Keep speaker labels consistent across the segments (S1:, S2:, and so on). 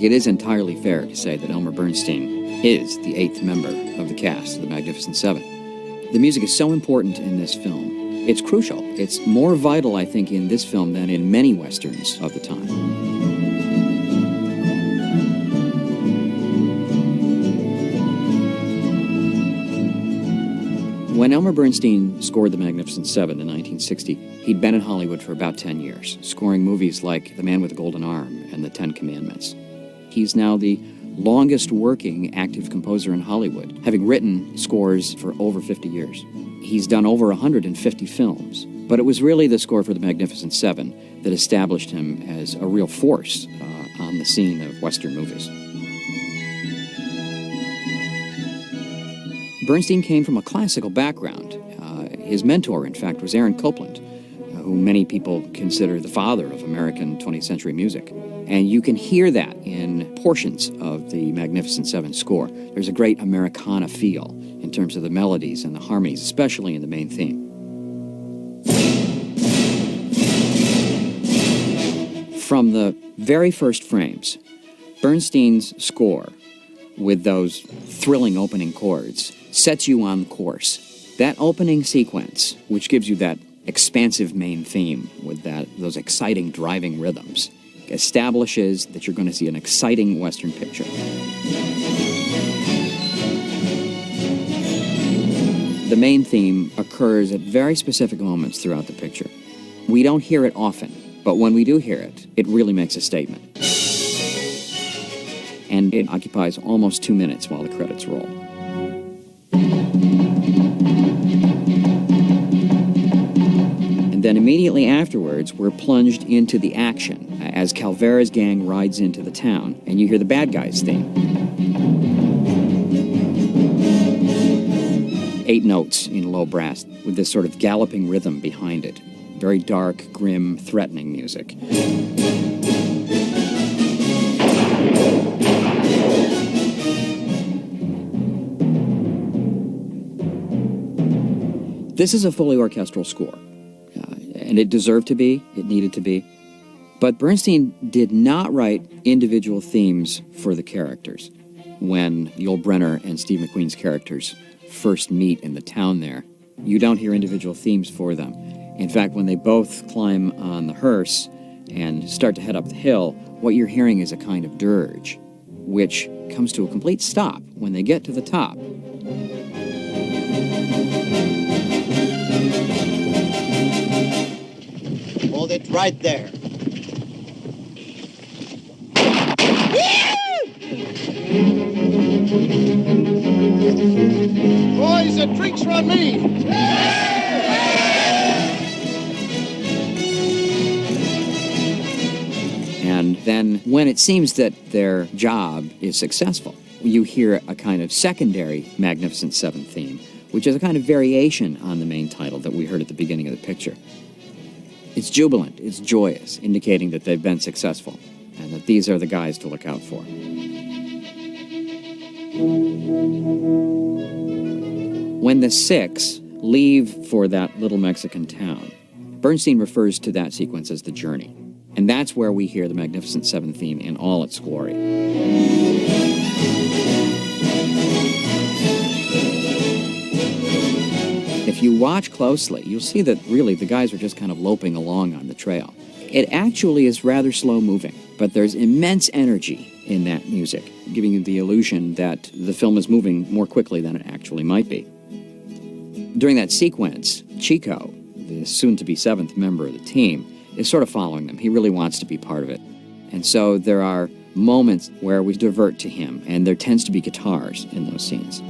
S1: think it is entirely fair to say that Elmer Bernstein is the eighth member of the cast of The Magnificent Seven. The music is so important in this film. It's crucial. It's more vital, I think, in this film than in many westerns of the time. When Elmer Bernstein scored The Magnificent Seven in 1960, he'd been in Hollywood for about 10 years, scoring movies like The Man with the Golden Arm and The Ten Commandments. He's now the longest working active composer in Hollywood, having written scores for over 50 years. He's done over 150 films, but it was really the score for The Magnificent Seven that established him as a real force on the scene of Western movies. Bernstein came from a classical background. His mentor, in fact, was Aaron Copland, who many people consider the father of American 20th century music. And you can hear that in portions of the Magnificent Seven score. There's a great Americana feel in terms of the melodies and the harmonies, especially in the main theme. From the very first frames, Bernstein's score, with those thrilling opening chords, sets you on course. That opening sequence, which gives you that expansive main theme with those exciting driving rhythms, establishes that you're going to see an exciting Western picture. The main theme occurs at very specific moments throughout the picture. We don't hear it often, but when we do hear it, it really makes a statement. And it occupies almost 2 minutes while the credits roll. And then immediately afterwards, we're plunged into the action as Calvera's gang rides into the town, and you hear the bad guys' theme. 8 notes in low brass with this sort of galloping rhythm behind it. Very dark, grim, threatening music. This is a fully orchestral score, and it deserved to be, it needed to be. But Bernstein did not write individuul themes for the characters. When Yul Brynner and Steve McQueen's characters first meet in the town there, you don't hear individual themes for them. In fact, when they both climb on the hearse and start to head up the hill, what you're hearing is a kind of dirge, which comes to a complete stop when they get to the top.
S2: Hold it right there. Boys, the drinks are on me.
S1: And then when it seems that their job is successful, you hear a kind of secondary Magnificent Seven theme, which is a kind of variation on the main title that we heard at the beginning of the picture. It's jubilant, it's joyous, indicating that they've been successful and that these are the guys to look out for. When the six leave for that little Mexican town, Bernstein refers to that sequence as the journey. And that's where we hear the Magnificent Seven theme in all its glory. If you watch closely, you'll see that really the guys are just kind of loping along on the trail. It actually is rather slow moving, but there's immense energy in that music, giving you the illusion that the film is moving more quickly than it actually might be. During that sequence, Chico, the soon-to-be seventh member of the team, is sort of following them. He really wants to be part of it. And so there are moments where we divert to him, and there tends to be guitars in those scenes.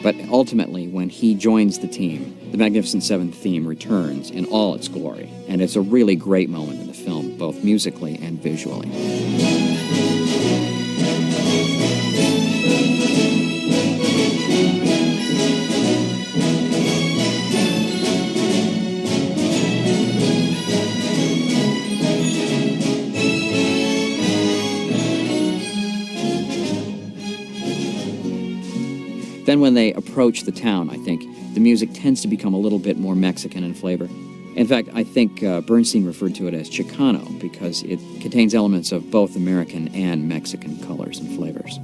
S1: But ultimately, when he joins the team, the Magnificent Seven theme returns in all its glory. And it's a really great moment in the film, both musically and visually. Then when they approach the town, I think, the music tends to become a little bit more Mexican in flavor. In fact, I think Bernstein referred to it as Chicano because it contains elements of both American and Mexican colors and flavors.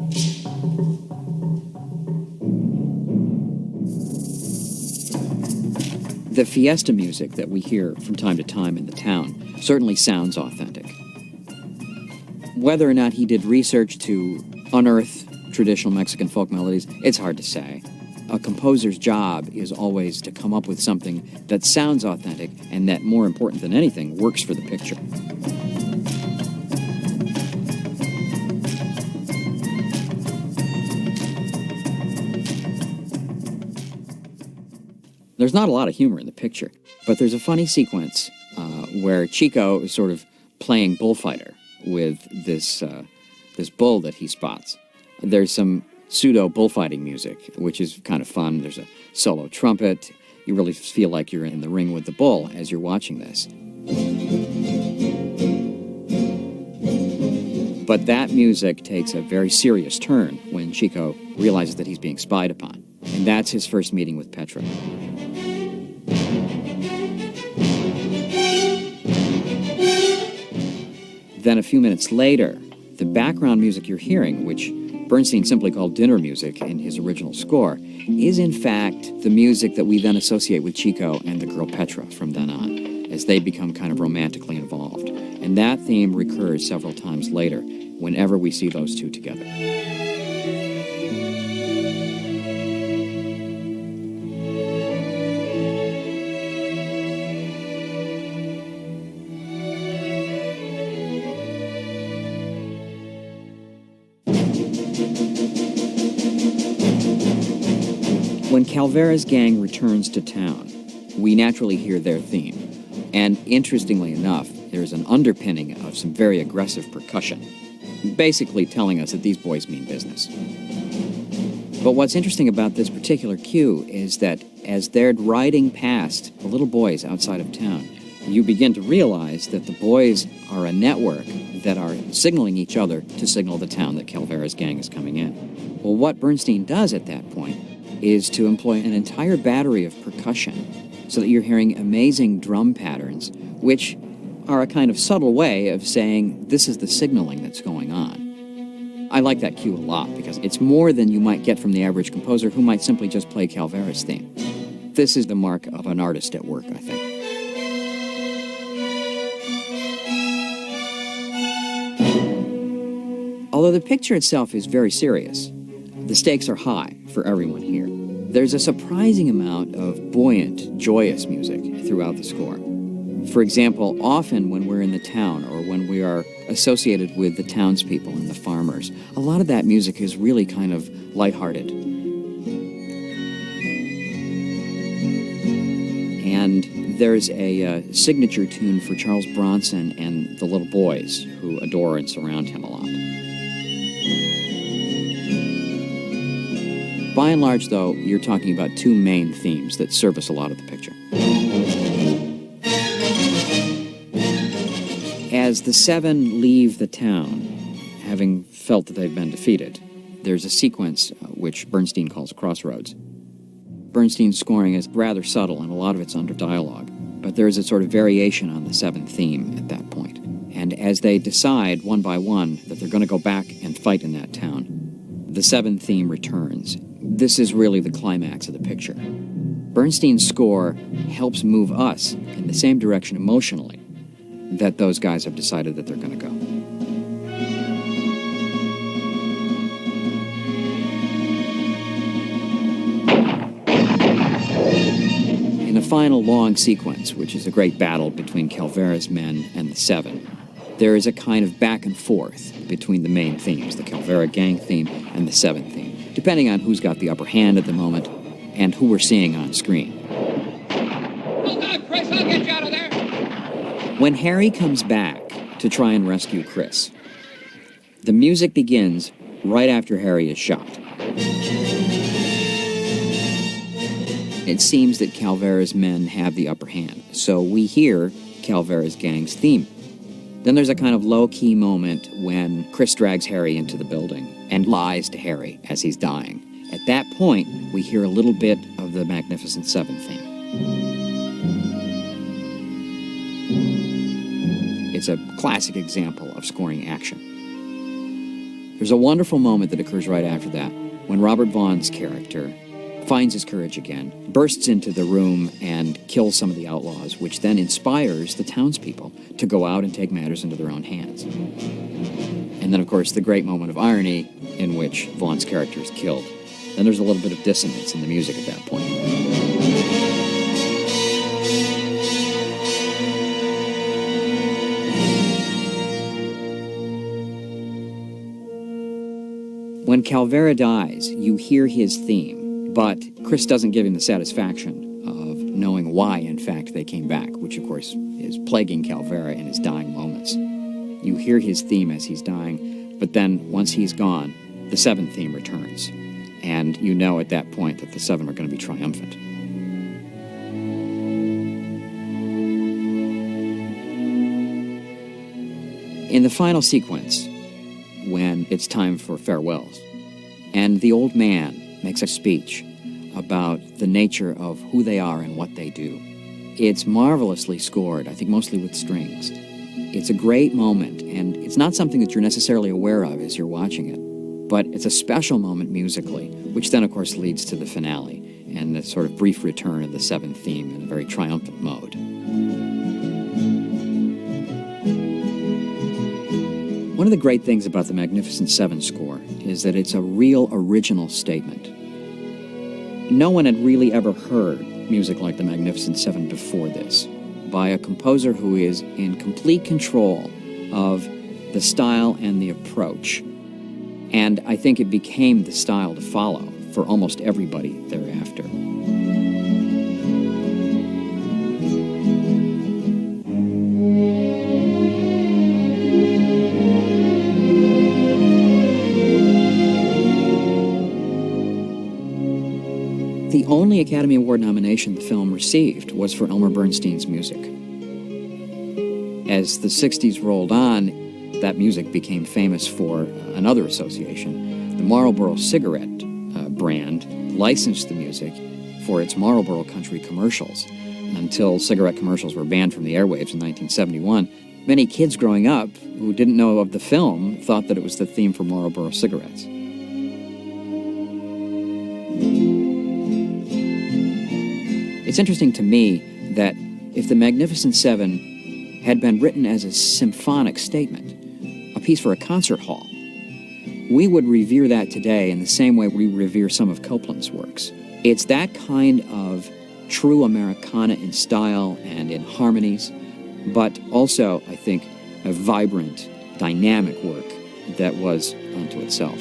S1: The fiesta music that we hear from time to time in the town certainly sounds authentic. Whether or not he did research to unearth traditional Mexican folk melodies, it's hard to say. A composer's job is always to come up with something that sounds authentic and that, more important than anything, works for the picture. There's not a lot of humor in the picture, but there's a funny sequence where Chico is sort of playing bullfighter with this bull that he spots. There's some pseudo bullfighting music, which is kind of fun. There's a solo trumpet. You really feel like you're in the ring with the bull as you're watching this. But that music takes a very serious turn when Chico realizes that he's being spied upon. And that's his first meeting with Petra. Then a few minutes later, the background music you're hearing, which Bernstein simply called dinner music in his original score, is in fact the music that we then associate with Chico and the girl Petra from then on, as they become kind of romantically involved. And that theme recurs several times later, whenever we see those two together. When Calvera's gang returns to town, we naturally hear their theme. And interestingly enough, there's an underpinning of some very aggressive percussion, basically telling us that these boys mean business. But what's interesting about this particular cue is that as they're riding past the little boys outside of town, you begin to realize that the boys are a network that are signaling each other to signal the town that Calvera's gang is coming in. Well, what Bernstein does at that point is to employ an entire battery of percussion so that you're hearing amazing drum patterns, which are a kind of subtle way of saying this is the signaling that's going on. I like that cue a lot because it's more than you might get from the average composer who might simply just play Calvera's theme. This is the mark of an artist at work, I think. Although the picture itself is very serious, the stakes are high for everyone here. There's a surprising amount of buoyant, joyous music throughout the score. For example, often when we're in the town or when we are associated with the townspeople and the farmers, a lot of that music is really kind of lighthearted. And there's a signature tune for Charles Bronson and the little boys who adore and surround him a lot. By and large, though, you're talking about two main themes that service a lot of the picture. As the seven leave the town, having felt that they've been defeated, there's a sequence which Bernstein calls a crossroads. Bernstein's scoring is rather subtle, and a lot of it's under dialogue, but there's a sort of variation on the seventh theme at that point. And as they decide, one by one, that they're going to go back and fight in that town, the seventh theme returns. This is really the climax of the picture. Bernstein's score helps move us in the same direction emotionally that those guys have decided that they're going to go. In the final long sequence, which is a great battle between Calvera's men and the Seven, there is a kind of back and forth between the main themes, the Calvera gang theme and the Seven theme, depending on who's got the upper hand at the moment and who we're seeing on screen.
S2: Hold on, Chris, I'll get you out of there.
S1: When Harry comes back to try and rescue Chris, the music begins right after Harry is shot. It seems that Calvera's men have the upper hand, so we hear Calvera's gang's theme. Then there's a kind of low-key moment when Chris drags Harry into the building and lies to Harry as he's dying. At that point, we hear a little bit of the Magnificent Seven theme. is a classic example of scoring action. There's a wonderful moment that occurs right after that, when Robert Vaughn's character finds his courage again, bursts into the room and kills some of the outlaws, which then inspires the townspeople to go out and take matters into their own hands. And then, of course, the great moment of irony in which Vaughn's character is killed. Then there's a little bit of dissonance in the music at that point. When Calvera dies, you hear his theme, but Chris doesn't give him the satisfaction of knowing why, in fact, they came back, which, of course, is plaguing Calvera in his dying moments. You hear his theme as he's dying, but then, once he's gone, the seventh theme returns, and you know at that point that the seven are going to be triumphant. In the final sequence, when it's time for farewells, and the old man makes a speech about the nature of who they are and what they do, it's marvelously scored, I think mostly with strings. It's a great moment, and it's not something that you're necessarily aware of as you're watching it, but it's a special moment musically, which then, of course, leads to the finale and the sort of brief return of the seventh theme in a very triumphant mode. One of the great things about the Magnificent Seven score is that it's a real original statement. No one had really ever heard music like the Magnificent Seven before this, by a composer who is in complete control of the style and the approach. And I think it became the style to follow for almost everybody thereafter. The only Academy Award nomination the film received was for Elmer Bernstein's music. As the 60s rolled on, that music became famous for another association. The Marlboro cigarette brand licensed the music for its Marlboro Country commercials until cigarette commercials were banned from the airwaves in 1971. Many kids growing up who didn't know of the film thought that it was the theme for Marlboro cigarettes. It's interesting to me that if the Magnificent Seven had been written as a symphonic statement, a piece for a concert hall, we would revere that today in the same way we revere some of Copland's works. It's that kind of true Americana in style and in harmonies, but also, I think, a vibrant, dynamic work that was unto itself.